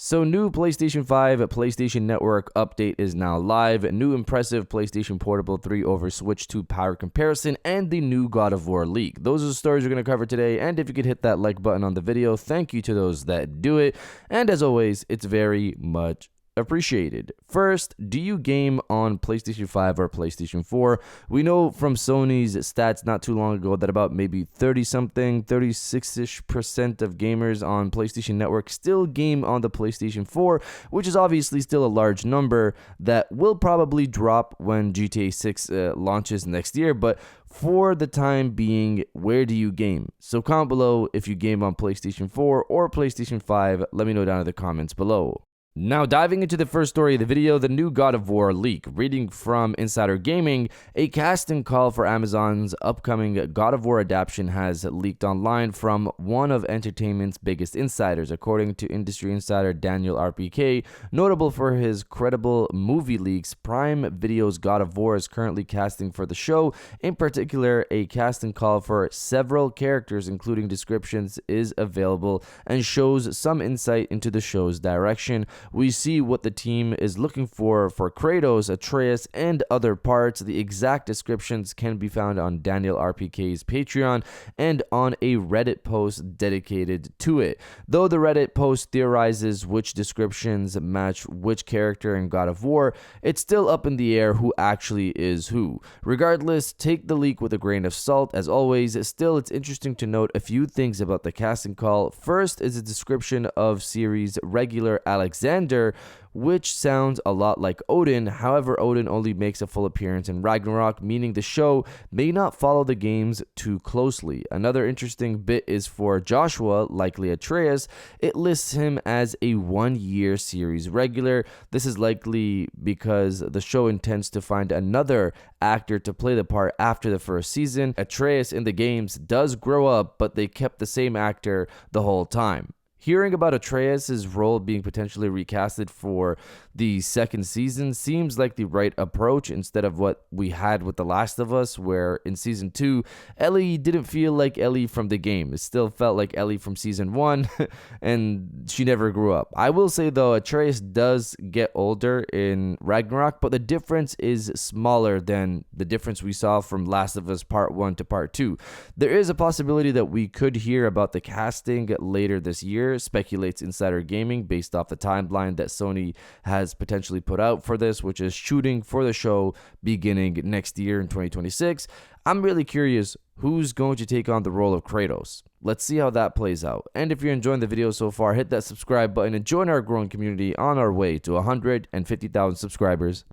So new PlayStation 5 PlayStation Network update is now live, a new impressive PlayStation Portable 3 over Switch 2 power comparison, and the new God of War leak. Those are the stories we're going to cover today, and if you could hit that like button on the video, thank you to those that do it, and as always, it's very much appreciated. First, do you game on PlayStation 5 or PlayStation 4? We know from Sony's stats not too long ago that about maybe 36% of gamers on PlayStation Network still game on the PlayStation 4, which is obviously still a large number that will probably drop when GTA 6 launches next year, but for the time being, where do you game? So comment below if you game on PlayStation 4 or PlayStation 5. Let me know down in the comments below. Now diving into the first story of the video, the new God of War leak. Reading from Insider Gaming, a casting call for Amazon's upcoming God of War adaptation has leaked online from one of entertainment's biggest insiders, according to industry insider Daniel RPK. Notable for his credible movie leaks, Prime Video's God of War is currently casting for the show. In particular, a casting call for several characters, including descriptions, is available and shows some insight into the show's direction. We see what the team is looking for Kratos, Atreus, and other parts. The exact descriptions can be found on Daniel RPK's Patreon and on a Reddit post dedicated to it. Though the Reddit post theorizes which descriptions match which character in God of War, it's still up in the air who actually is who. Regardless, take the leak with a grain of salt as always. Still, it's interesting to note a few things about the casting call. First is a description of series regular Alexander, which sounds a lot like Odin. However, Odin only makes a full appearance in Ragnarok, meaning the show may not follow the games too closely. Another interesting bit is for Joshua, likely Atreus. It lists him as a one-year series regular. This is likely because the show intends to find another actor to play the part after the first season. Atreus in the games does grow up, but they kept the same actor the whole time. Hearing about Atreus' role being potentially recasted for the second season seems like the right approach instead of what we had with The Last of Us, where in season 2, Ellie didn't feel like Ellie from the game. It still felt like Ellie from season 1, and she never grew up. I will say though, Atreus does get older in Ragnarok, but the difference is smaller than the difference we saw from Last of Us Part 1 to Part 2. There is a possibility that we could hear about the casting later this year, speculates Insider Gaming, based off the timeline that Sony has potentially put out for this, which is shooting for the show beginning next year in 2026. I'm really curious who's going to take on the role of Kratos. Let's see how that plays out. And if you're enjoying the video so far, hit that subscribe button and join our growing community on our way to 150,000 subscribers.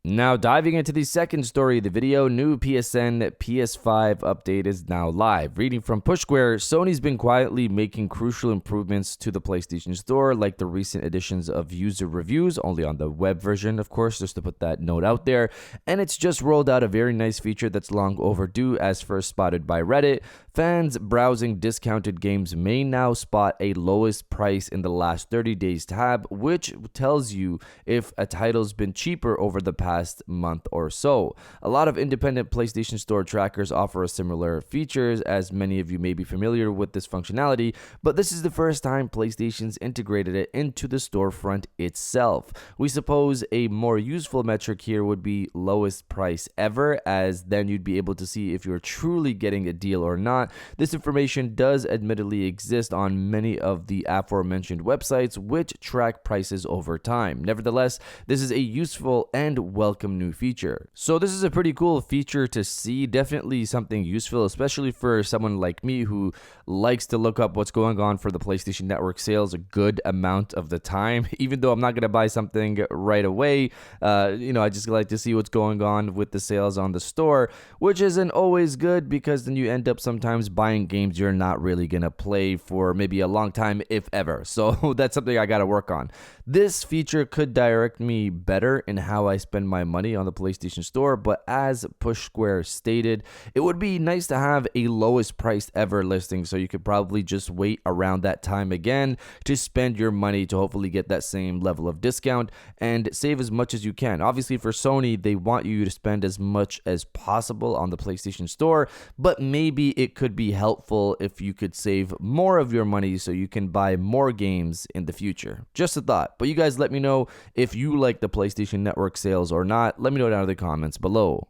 Now diving into the second story of the video, new PSN PS5 update is now live. Reading from PushSquare, Sony's been quietly making crucial improvements to the PlayStation Store, like the recent additions of user reviews, only on the web version, of course, just to put that note out there. And it's just rolled out a very nice feature that's long overdue, as first spotted by Reddit. Fans browsing discounted games may now spot a lowest price in the last 30 days tab, which tells you if a title's been cheaper over the past month or so. A lot of independent PlayStation Store trackers offer similar features, as many of you may be familiar with this functionality, but this is the first time PlayStation's integrated it into the storefront itself. We suppose a more useful metric here would be lowest price ever, as then you'd be able to see if you're truly getting a deal or not. This information does admittedly exist on many of the aforementioned websites, which track prices over time. Nevertheless, this is a useful and welcome new feature. So this is a pretty cool feature to see, definitely something useful, especially for someone like me who likes to look up what's going on for the PlayStation Network sales a good amount of the time. Even though I'm not going to buy something right away, I just like to see what's going on with the sales on the store, which isn't always good because then you end up sometimes buying games you're not really going to play for maybe a long time, if ever. So that's something I got to work on. This feature could direct me better in how I spend my money on the PlayStation Store, but as Push Square stated, it would be nice to have a lowest priced ever listing, so you could probably just wait around that time again to spend your money to hopefully get that same level of discount and save as much as you can. Obviously for Sony, they want you to spend as much as possible on the PlayStation Store, but maybe it could be helpful if you could save more of your money so you can buy more games in the future. Just a thought. But you guys let me know if you like the PlayStation Network sales or not. Let me know down in the comments below.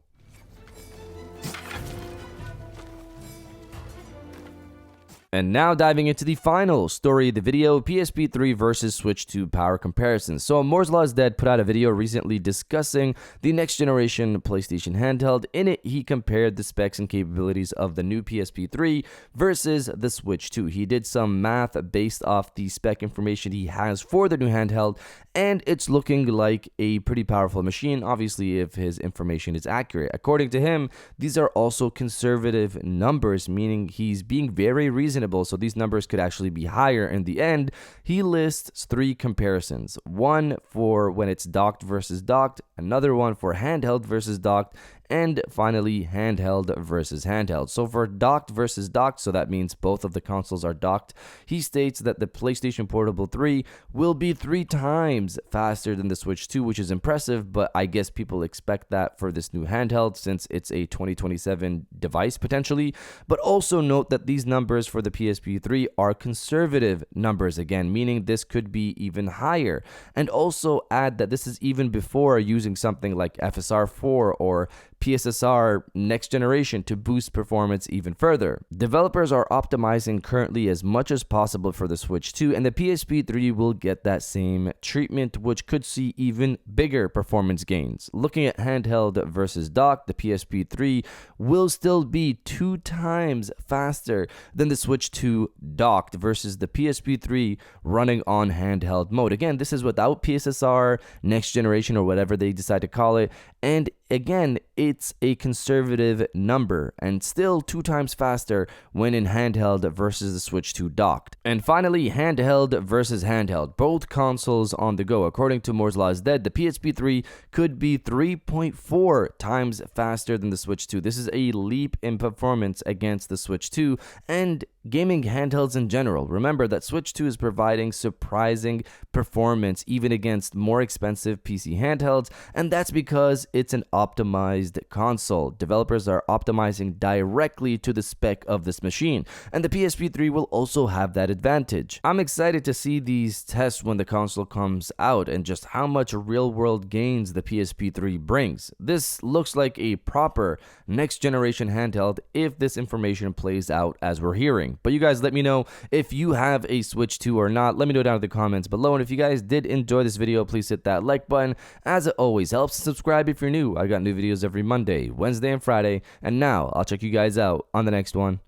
And now diving into the final story of the video, PSP3 versus Switch 2 power comparisons. So Moore's Law is Dead put out a video recently discussing the next generation PlayStation handheld. In it, he compared the specs and capabilities of the new PSP3 versus the Switch 2. He did some math based off the spec information he has for the new handheld, and it's looking like a pretty powerful machine, obviously if his information is accurate. According to him, these are also conservative numbers, meaning he's being very reasonable, so these numbers could actually be higher in the end. He lists 3 comparisons, one for when it's docked versus docked, another one for handheld versus docked, and finally handheld versus handheld. So for docked versus docked, so that means both of the consoles are docked, he states that the PlayStation Portable 3 will be 3 times faster than the Switch 2, which is impressive, but I guess people expect that for this new handheld since it's a 2027 device potentially. But also note that these numbers for the PSP3 are conservative numbers again, meaning this could be even higher. And also add that this is even before using something like FSR 4 or PSSR next generation to boost performance even further. Developers are optimizing currently as much as possible for the Switch 2, and the PSP3 will get that same treatment, which could see even bigger performance gains. Looking at handheld versus dock, the PSP3 will still be 2 times faster than the Switch 2 docked versus the PSP3 running on handheld mode. Again, this is without PSSR next generation or whatever they decide to call it, and again, it's a conservative number and still 2 times faster when in handheld versus the Switch 2 docked. And finally, handheld versus handheld. Both consoles on the go. According to Moore's Law is Dead, the PSP3 could be 3.4 times faster than the Switch 2. This is a leap in performance against the Switch 2 and gaming handhelds in general. Remember that Switch 2 is providing surprising performance even against more expensive PC handhelds, and that's because it's an optimized console. Developers are optimizing directly to the spec of this machine, and the PSP3 will also have that advantage. I'm excited to see these tests when the console comes out and just how much real-world gains the PSP3 brings. This looks like a proper next-generation handheld if this information plays out as we're hearing. But you guys let me know if you have a Switch 2 or not. Let me know down in the comments below, and if you guys did enjoy this video, please hit that like button as it always helps. Subscribe if you're new. I got new videos every Monday, Wednesday, and Friday, and now I'll check you guys out on the next one.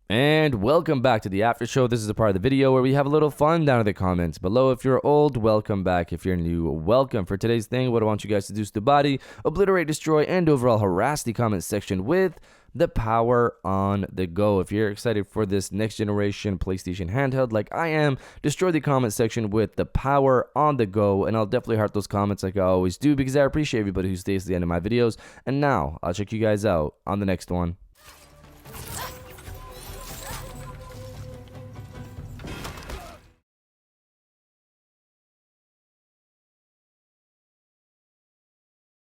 And welcome back to the after show. This is the part of the video where we have a little fun down in the comments below. If you're old, welcome back. If you're new, welcome. For today's thing, what I want you guys to do is to body, obliterate, destroy, and overall harass the comment section with the power on the go. If you're excited for this next generation PlayStation handheld like I am, destroy the comment section with the power on the go, and I'll definitely heart those comments like I always do because I appreciate everybody who stays to the end of my videos. And now I'll check you guys out on the next one.